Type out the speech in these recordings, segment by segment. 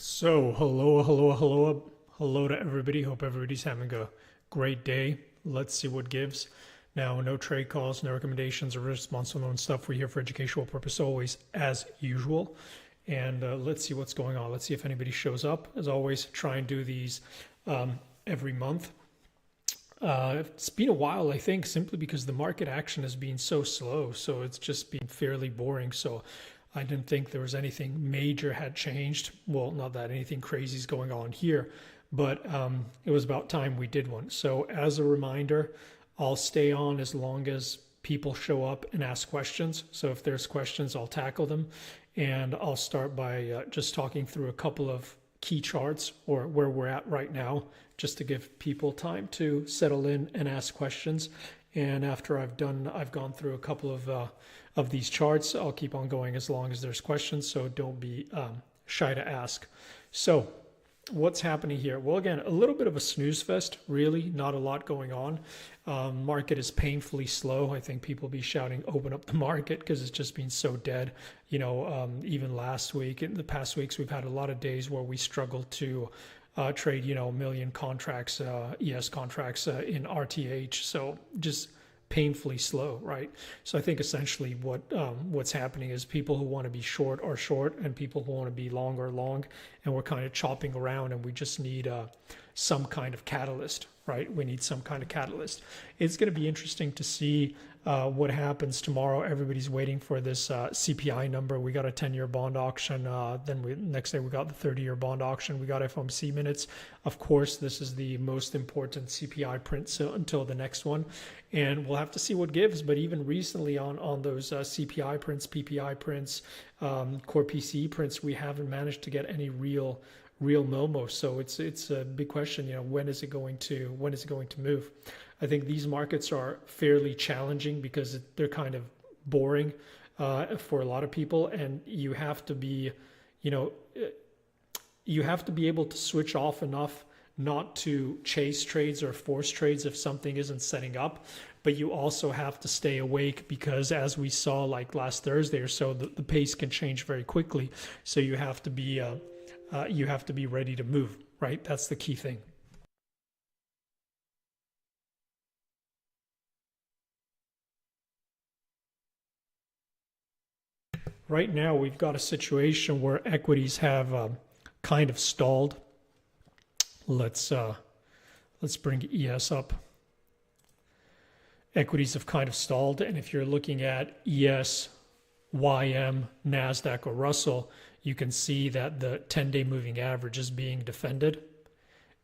So, hello to everybody. Hope everybody's having a great day. Let's see what gives. Now, no trade calls, no recommendations or responsible loan stuff. We're here for educational purpose always, as usual. And let's see what's going on. Let's see if anybody shows up. As always, try and do these every month. It's been a while, I think, simply because the market action has been so slow. So it's just been fairly boring. So I didn't think there was anything major had changed. Well, not that anything crazy is going on here, but it was about time we did one. So as a reminder, I'll stay on as long as people show up and ask questions. So if there's questions, I'll tackle them. And I'll start by just talking through a couple of key charts or where we're at right now, just to give people time to settle in and ask questions. And after I've gone through a couple of these charts, I'll keep on going as long as there's questions. So don't be shy to ask. So what's happening here? Well, again, a little bit of a snooze fest, really, not a lot going on. Market is painfully slow. I think people will be shouting, open up the market, because it's just been so dead. Even last week, in the past weeks, we've had a lot of days where we struggled to trade, a million contracts, ES contracts in RTH. So just painfully slow, right? So I think essentially what's happening is people who want to be short are short, and people who want to be long are long, and we're kind of chopping around, and we just need some kind of catalyst, right? We need some kind of catalyst. It's going to be interesting to see what happens tomorrow. Everybody's waiting for this CPI number. We got a 10-year bond auction. Next day we got the 30-year bond auction. We got FOMC minutes. Of course, this is the most important CPI print until the next one, and we'll have to see what gives. But even recently on those CPI prints, PPI prints, core PCE prints, we haven't managed to get any real Momo. So it's a big question. When is it going to move? I think these markets are fairly challenging because they're kind of boring for a lot of people, and you have to be able to switch off enough not to chase trades or force trades if something isn't setting up. But you also have to stay awake, because as we saw like last Thursday or so, the pace can change very quickly. So you have to be ready to move, right? That's the key thing. Right now, we've got a situation where equities have kind of stalled. Let's bring ES up. Equities have kind of stalled, and if you're looking at ES, YM, NASDAQ, or Russell, you can see that the 10-day moving average is being defended,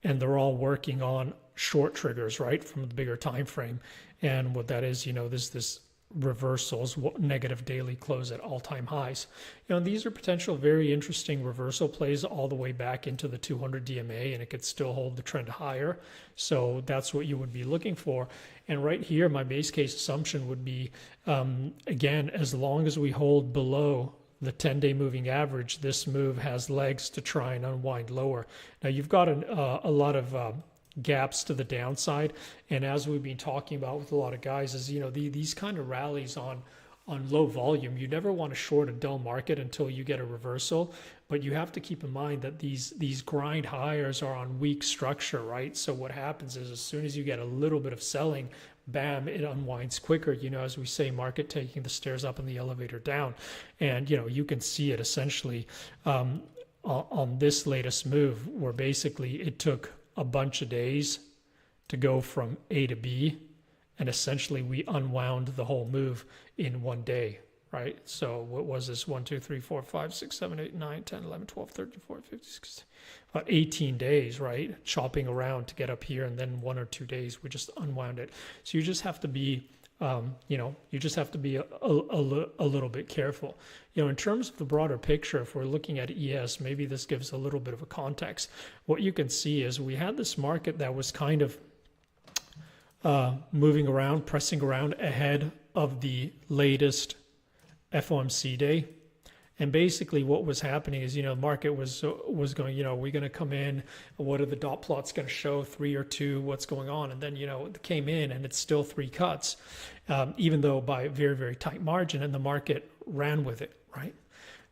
and they're all working on short triggers, right, from the bigger time frame. And what that is, this reversals, negative daily close at all-time highs. These are potential very interesting reversal plays all the way back into the 200 DMA, and it could still hold the trend higher. So that's what you would be looking for. And right here, my base case assumption would be, again, as long as we hold below the 10-day moving average, this move has legs to try and unwind lower. Now, you've got a lot of gaps to the downside, and as we've been talking about with a lot of guys, is these kind of rallies on low volume, you never want to short a dull market until you get a reversal. But you have to keep in mind that these grind higher are on weak structure, right? So what happens is, as soon as you get a little bit of selling, bam, it unwinds quicker. As we say, market taking the stairs up and the elevator down. And you can see it essentially on this latest move, where basically it took a bunch of days to go from A to B, and essentially we unwound the whole move in one day, right? So what was this? 1, 2, 3, 4, 5, 6, 7, 8, 9, 10, 11, 12, 13, 14, 15, 16, about 18 days, right? Chopping around to get up here, and then 1 or 2 days we just unwound it. So you just have to be a little bit careful. In terms of the broader picture, if we're looking at ES, maybe this gives a little bit of a context. What you can see is we had this market that was kind of moving around, pressing around ahead of the latest FOMC day. And basically what was happening is, market was going, we're going to come in, what are the dot plots going to show, 3 or 2, what's going on? And then, it came in and it's still 3 cuts, even though by a very, very tight margin, and the market ran with it, right?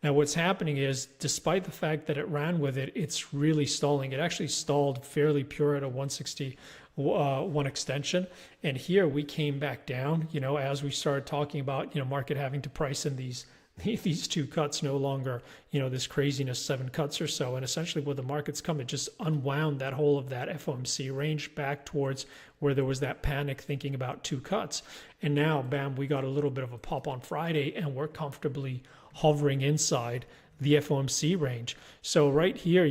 Now, what's happening is, despite the fact that it ran with it, it's really stalling. It actually stalled fairly pure at a 160 one extension. And here we came back down, as we started talking about, market having to price in these two cuts, no longer, this craziness, 7 cuts or so. And essentially where the market's come, it just unwound that whole of that FOMC range back towards where there was that panic thinking about 2 cuts. And now, bam, we got a little bit of a pop on Friday, and we're comfortably hovering inside the FOMC range. So right here,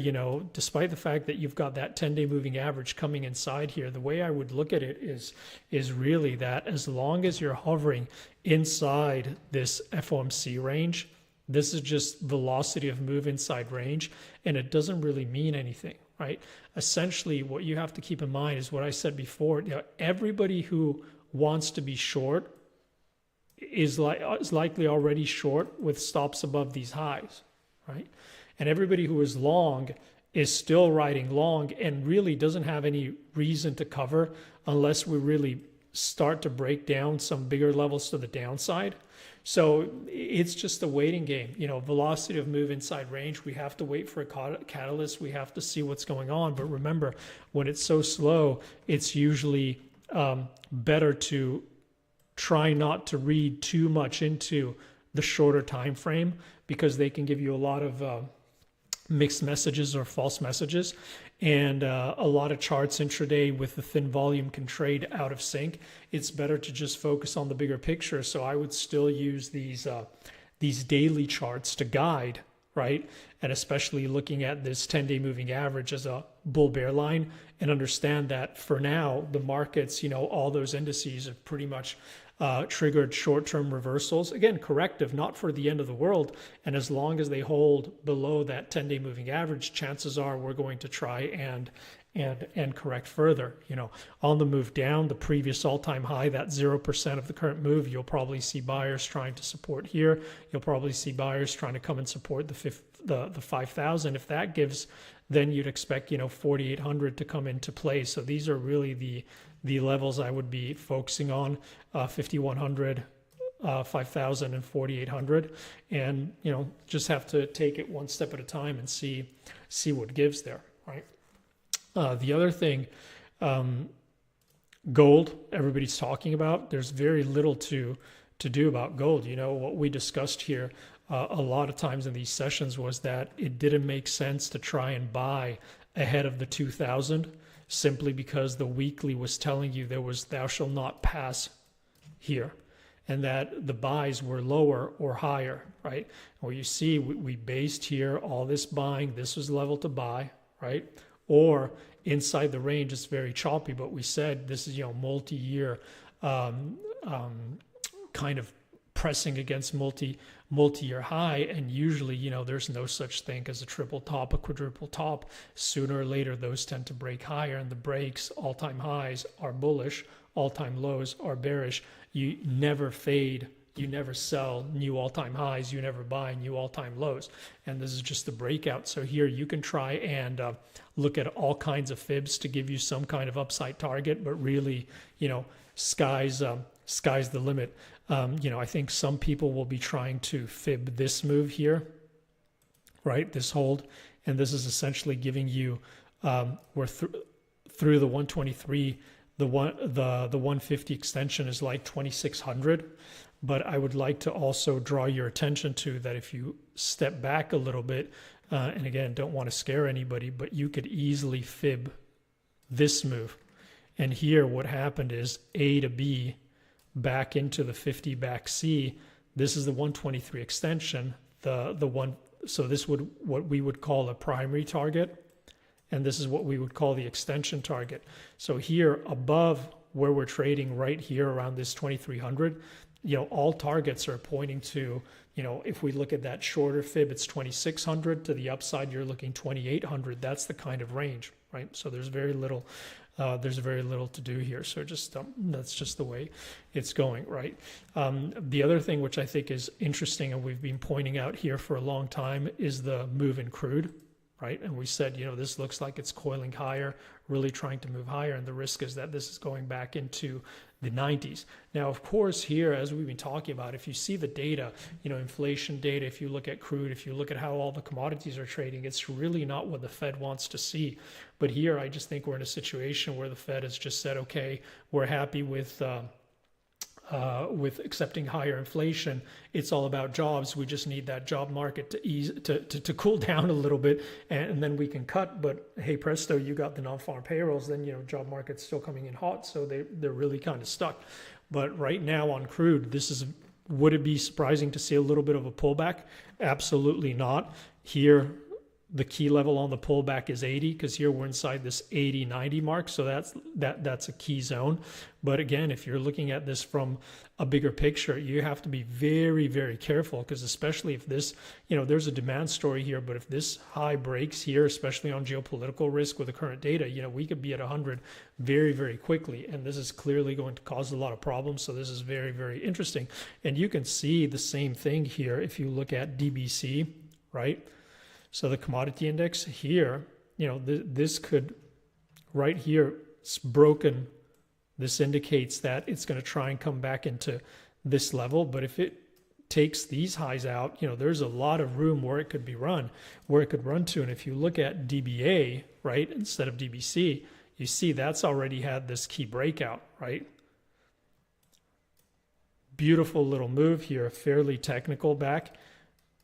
despite the fact that you've got that 10-day moving average coming inside here, the way I would look at it is really that as long as you're hovering inside this FOMC range, this is just velocity of move inside range, and it doesn't really mean anything, right? Essentially, what you have to keep in mind is what I said before. Everybody who wants to be short is likely already short with stops above these highs, right? And everybody who is long is still riding long and really doesn't have any reason to cover unless we really start to break down some bigger levels to the downside. So it's just a waiting game. Velocity of move inside range, we have to wait for a catalyst. We have to see what's going on. But remember, when it's so slow, it's usually better to try not to read too much into the shorter time frame, because they can give you a lot of mixed messages or false messages, and a lot of charts intraday with the thin volume can trade out of sync. It's better to just focus on the bigger picture. So I would still use these daily charts to guide, right? And especially looking at this 10-day moving average as a bull bear line, and understand that for now the markets, all those indices are pretty much triggered short-term reversals. Again, corrective, not for the end of the world. And as long as they hold below that 10-day moving average, chances are we're going to try and correct further. On the move down, the previous all-time high, that 0% of the current move, you'll probably see buyers trying to support here. You'll probably see buyers trying to come and support the 5,000. If that gives, then you'd expect 4,800 to come into play. So these are really the levels I would be focusing on, 5,100, 5,000, and 4,800, and just have to take it one step at a time and see what gives there, right? The other thing, gold, everybody's talking about. There's very little to do about gold. What we discussed here a lot of times in these sessions was that it didn't make sense to try and buy ahead of the 2,000. Simply because the weekly was telling you there was thou shall not pass here, and that the buys were lower or higher, right? Well, you see, we based here all this buying. This was level to buy, right? Or inside the range, it's very choppy, but we said this is, multi-year kind of pressing against multi-year high, and usually there's no such thing as a triple top, a quadruple top. Sooner or later those tend to break higher, and the breaks, all-time highs, are bullish, all-time lows are bearish. You never fade, you never sell new all-time highs, you never buy new all-time lows, and this is just the breakout. So here you can try and look at all kinds of fibs to give you some kind of upside target, but really sky's the limit. I think some people will be trying to fib this move here, right? This hold, and this is essentially giving you we're through the 123, the 150 extension is like 2,600. But I would like to also draw your attention to that if you step back a little bit, and again, don't want to scare anybody, but you could easily fib this move. And here what happened is A to B back into the 50 back C. This is the 123 extension, the one. So this would what we would call a primary target, and this is what we would call the extension target. So here above where we're trading right here around this 2,300, all targets are pointing to, if we look at that shorter fib, it's 2,600. To the upside, you're looking 2,800. That's the kind of range, right? So there's very little to do here. So just that's just the way it's going, right? The other thing which I think is interesting, and we've been pointing out here for a long time, is the move in crude, right? And we said, this looks like it's coiling higher, really trying to move higher. And the risk is that this is going back into the 90s. Now, of course, here, as we've been talking about, if you see the data, inflation data, if you look at crude, if you look at how all the commodities are trading, it's really not what the Fed wants to see. But here, I just think we're in a situation where the Fed has just said, okay, we're happy with accepting higher inflation. It's all about jobs. We just need that job market to ease to cool down a little bit, and then we can cut. But hey, presto, you got the non-farm payrolls. Then job market's still coming in hot, so they're really kind of stuck. But right now on crude, would it be surprising to see a little bit of a pullback? Absolutely not. Here, the key level on the pullback is 80, because here we're inside this 80-90 mark, so that's a key zone. But again, if you're looking at this from a bigger picture, you have to be very, very careful, because especially if this, there's a demand story here, but if this high breaks here, especially on geopolitical risk with the current data, we could be at 100 very, very quickly, and this is clearly going to cause a lot of problems. So this is very, very interesting. And you can see the same thing here if you look at DBC, right? So the commodity index here, this could, right here, it's broken. This indicates that it's going to try and come back into this level. But if it takes these highs out, there's a lot of room where it could run to. And if you look at DBA, right, instead of DBC, you see that's already had this key breakout, right? Beautiful little move here, fairly technical back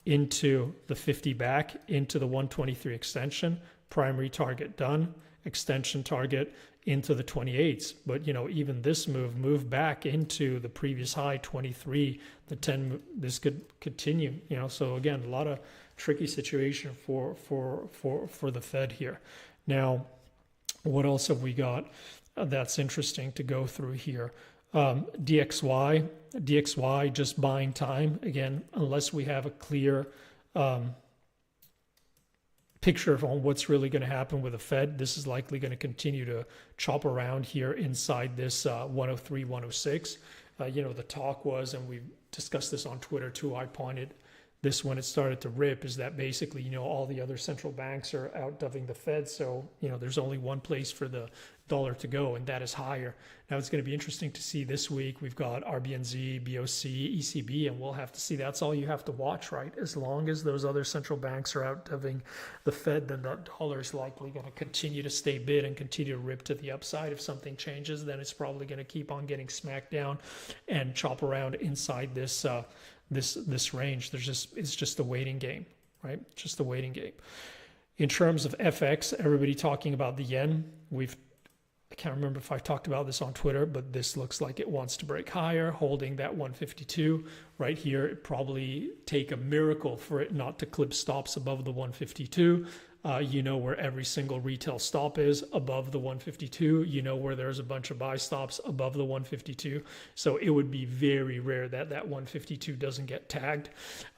into the 50 back, into the 123 extension, primary target done, extension target into the 28s. But, even this move back into the previous high, 23, the 10, this could continue, so again, a lot of tricky situation for the Fed here. Now, what else have we got that's interesting to go through here? DXY just buying time again, unless we have a clear picture on what's really going to happen with the Fed. This is likely going to continue to chop around here inside this 103, 106. The talk was, and we've discussed this on Twitter too, I pointed this when it started to rip, is that basically, all the other central banks are outdoing the Fed. So, there's only one place for the dollar to go, and that is higher. Now, it's going to be interesting to see this week. We've got RBNZ, BOC, ECB, and we'll have to see. That's all you have to watch, right? As long as those other central banks are outdoing the Fed, then the dollar is likely going to continue to stay bid and continue to rip to the upside. If something changes, then it's probably going to keep on getting smacked down and chop around inside this this range. It's just a waiting game, right? Just a waiting game. In terms of FX, everybody talking about the yen. I can't remember if I talked about this on Twitter, but this looks like it wants to break higher, holding that 152 right here. It'd probably take a miracle for it not to clip stops above the 152. Where every single retail stop is above the 152. Where there's a bunch of buy stops above the 152. So it would be very rare that 152 doesn't get tagged.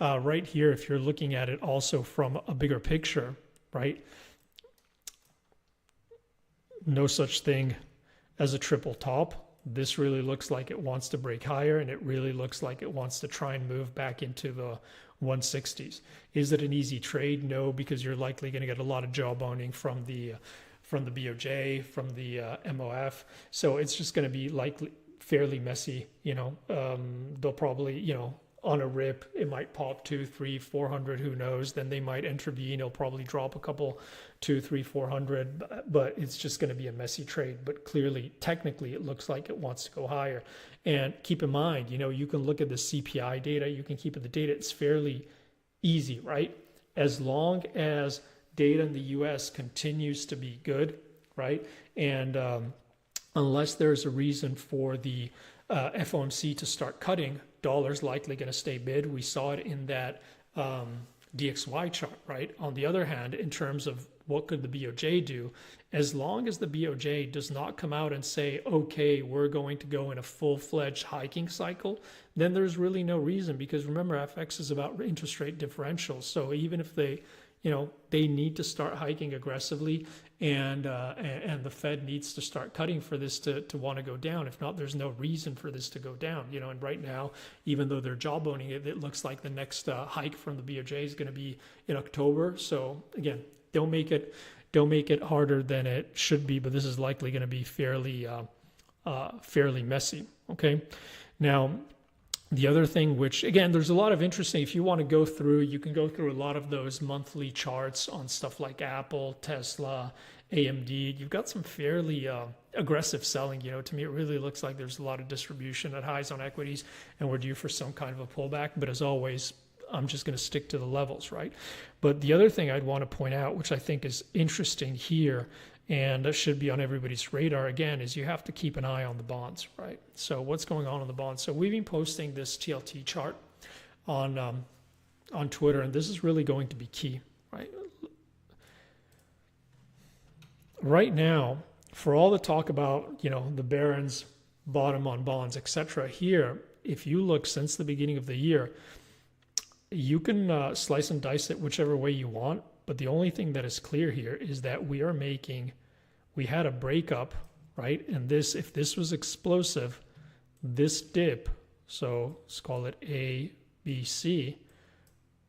Right here, if you're looking at it also from a bigger picture, right? No such thing as a triple top. This really looks like it wants to break higher, and it really looks like it wants to try and move back into the 160s. Is it an easy trade? No, because you're likely going to get a lot of jawboning from the BOJ, from the MOF. So it's just going to be likely fairly messy. They'll probably, on a rip, it might pop 200, 300, 400, who knows? Then they might intervene. It'll probably drop a couple, 200, 300, 400, but it's just going to be a messy trade. But clearly, technically, it looks like it wants to go higher. And keep in mind, you can look at the CPI data. You can keep the data. It's fairly easy, right? As long as data in the U.S. continues to be good, right? And unless there's a reason for the FOMC to start cutting, dollar's likely going to stay bid. We saw it in that DXY chart, right? On the other hand, in terms of what could the BOJ do, as long as the BOJ does not come out and say, okay, we're going to go in a full-fledged hiking cycle, then there's really no reason, because remember, FX is about interest rate differentials. So even if they need to start hiking aggressively, and the Fed needs to start cutting for this to want to go down. If not, there's no reason for this to go down. And right now, even though they're jawboning it, it looks like the next hike from the BOJ is going to be in October. So again, don't make it harder than it should be, but this is likely going to be fairly messy. Okay. Now, the other thing, which again, there's a lot of interesting, if you want to go through, you can go through a lot of those monthly charts on stuff like Apple, Tesla, AMD. You've got some fairly aggressive selling. To me, it really looks like there's a lot of distribution at highs on equities, and we're due for some kind of a pullback. But as always, I'm just going to stick to the levels, right? But the other thing I'd want to point out, which I think is interesting here, and that should be on everybody's radar again, is you have to keep an eye on the bonds, right? So what's going on the bonds? So we've been posting this TLT chart on Twitter, and this is really going to be key, right? Right now, for all the talk about, the Barron's bottom on bonds, etc., here, if you look since the beginning of the year, you can slice and dice it whichever way you want, but the only thing that is clear here is that we had a breakup, right? And if this was explosive, this dip, so let's call it A, B, C,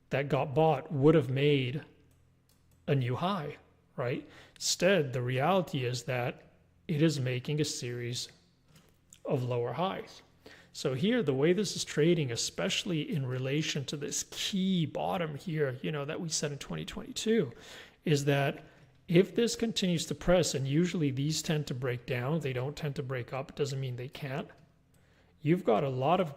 that got bought would have made a new high, right? Instead, the reality is that it is making a series of lower highs. So here, the way this is trading, especially in relation to this key bottom here, that we set in 2022, is that if this continues to press, and usually these tend to break down, they don't tend to break up, it doesn't mean they can't. You've got a lot of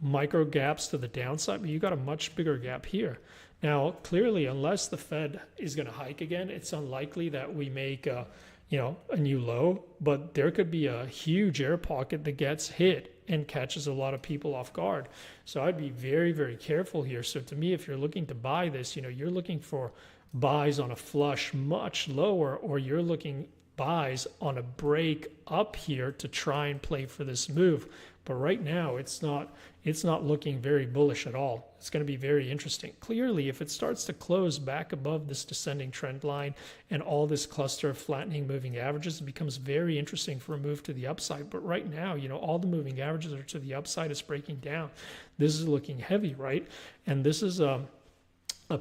micro gaps to the downside, but you've got a much bigger gap here. Now, clearly, unless the Fed is going to hike again, it's unlikely that we make a new low, but there could be a huge air pocket that gets hit and catches a lot of people off guard. So I'd be very, very careful here. So to me, if you're looking to buy this, you're looking for buys on a flush much lower, or you're looking buys on a break up here to try and play for this move. But right now, it's not looking very bullish at all. It's going to be very interesting. Clearly, if it starts to close back above this descending trend line and all this cluster of flattening moving averages, it becomes very interesting for a move to the upside. But right now, all the moving averages are to the upside. It's breaking down. This is looking heavy, right? And this is a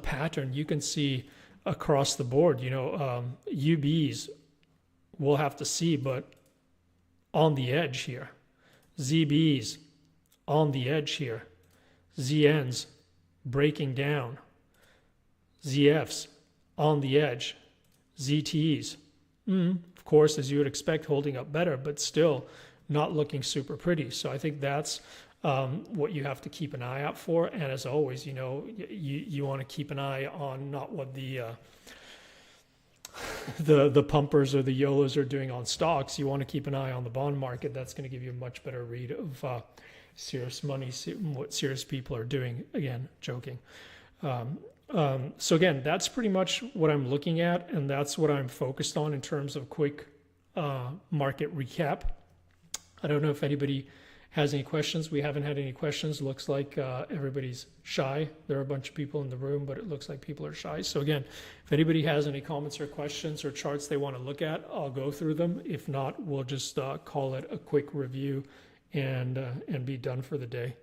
pattern you can see across the board. UBs we'll have to see, but on the edge here. ZBs on the edge here. ZNs breaking down. ZFs on the edge. ZTs, of course, as you would expect, holding up better, but still not looking super pretty. So I think that's what you have to keep an eye out for. And as always, you want to keep an eye on not what the pumpers or the YOLOs are doing on stocks. You want to keep an eye on the bond market. That's going to give you a much better read of serious money, what serious people are doing. Again, joking. So again, that's pretty much what I'm looking at, and that's what I'm focused on in terms of quick market recap. I don't know if anybody has any questions. We haven't had any questions. Looks like everybody's shy. There are a bunch of people in the room, but it looks like people are shy. So again, if anybody has any comments or questions or charts they want to look at, I'll go through them. If not, we'll just call it a quick review and be done for the day.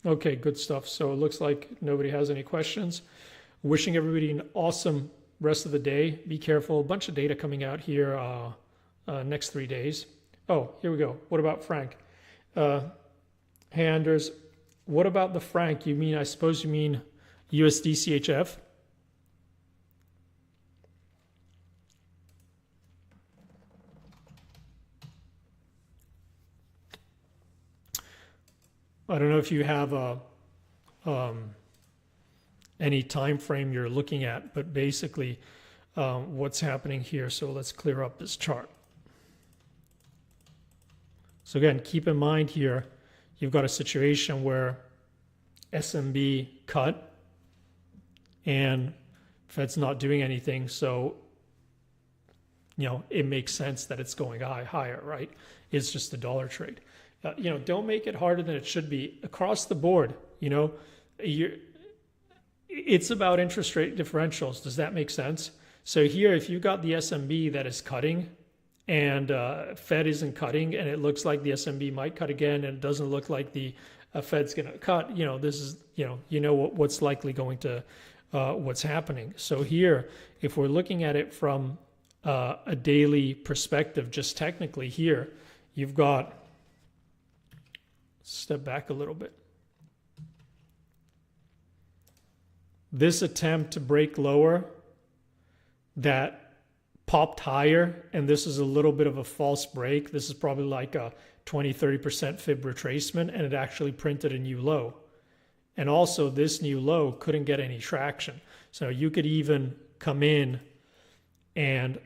Okay, good stuff. So it looks like nobody has any questions. Wishing everybody an awesome rest of the day. Be careful. A bunch of data coming out here next 3 days. Oh, here we go. What about Frank? Hey, Anders, what about the Frank? I suppose you mean USD CHF? I don't know if you have any time frame you're looking at, but basically what's happening here. So let's clear up this chart. So again, keep in mind here, you've got a situation where SMB cut and Fed's not doing anything. So, it makes sense that it's going higher, right? It's just a dollar trade. Don't make it harder than it should be across the board. It's about interest rate differentials. Does that make sense? So here, if you've got the SMB that is cutting and Fed isn't cutting, and it looks like the SMB might cut again, and it doesn't look like the Fed's going to cut, this is, what's likely going to, what's happening. So here, if we're looking at it from a daily perspective, just technically here, you've got, step back a little bit. This attempt to break lower that popped higher, and this is a little bit of a false break. This is probably like a 20-30% fib retracement, and it actually printed a new low. And also this new low couldn't get any traction. So you could even come in and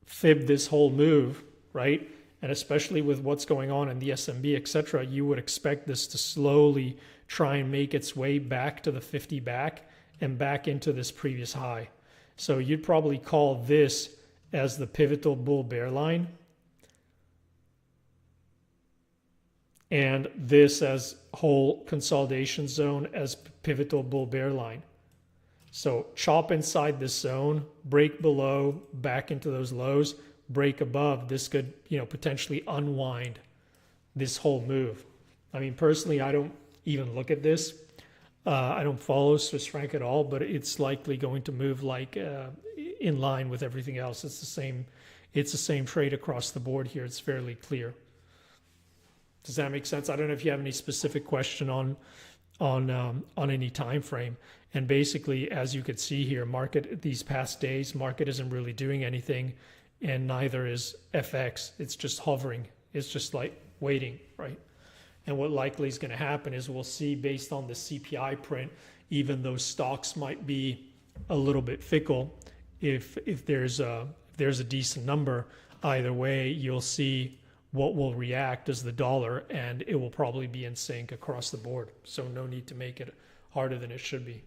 fib this whole move, right? And especially with what's going on in the SMB, etc., you would expect this to slowly try and make its way back to the 50 back and back into this previous high. So you'd probably call this as the pivotal bull bear line, and this as whole consolidation zone as pivotal bull bear line. So chop inside this zone, break below, back into those lows, break above. This could, potentially unwind this whole move. I mean, personally, I don't even look at this. I don't follow Swiss franc at all, but it's likely going to move like in line with everything else. It's the same trade across the board here. It's fairly clear. Does that make sense? I don't know if you have any specific question on any time frame. And basically, as you could see here, market these past days, market isn't really doing anything, and neither is FX. It's just hovering. It's just like waiting, right? And what likely is going to happen is we'll see, based on the CPI print, even though stocks might be a little bit fickle, if there's a decent number, either way, you'll see what will react as the dollar, and it will probably be in sync across the board. So no need to make it harder than it should be.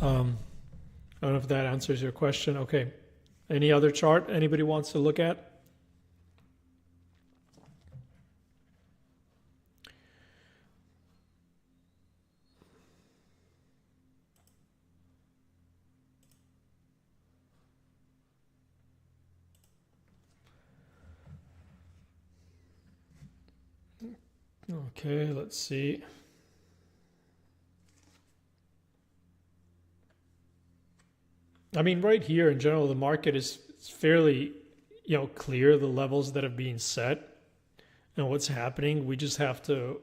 I don't know if that answers your question. Okay. Any other chart anybody wants to look at? Okay, let's see. I mean, right here in general, the market is fairly, clear, the levels that have been set and what's happening. We just have to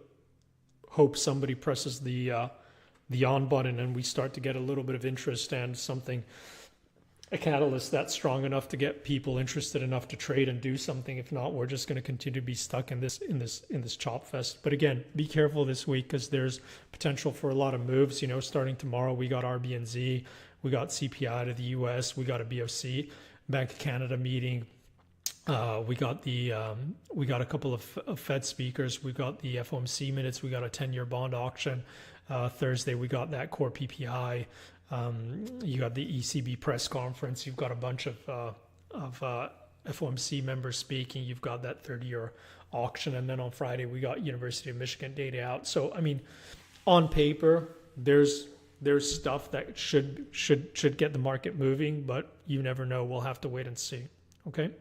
hope somebody presses the on button and we start to get a little bit of interest and a catalyst that's strong enough to get people interested enough to trade and do something. If not, we're just going to continue to be stuck in this chop fest. But again, be careful this week because there's potential for a lot of moves. Starting tomorrow, we got RBNZ. We got CPI out of the US. We got a BOC, Bank of Canada meeting. We got a couple of Fed speakers. We got the FOMC minutes. We got a 10-year bond auction. Thursday, we got that core PPI. You got the ECB press conference. You've got a bunch of FOMC members speaking. You've got that 30-year auction. And then on Friday, we got University of Michigan data out. So, I mean, on paper, there's stuff that should get the market moving, but you never know. We'll have to wait and see. Okay.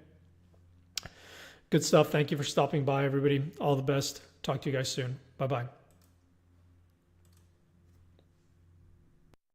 Good stuff. Thank you for stopping by, everybody. All the best. Talk to you guys soon. Bye-bye.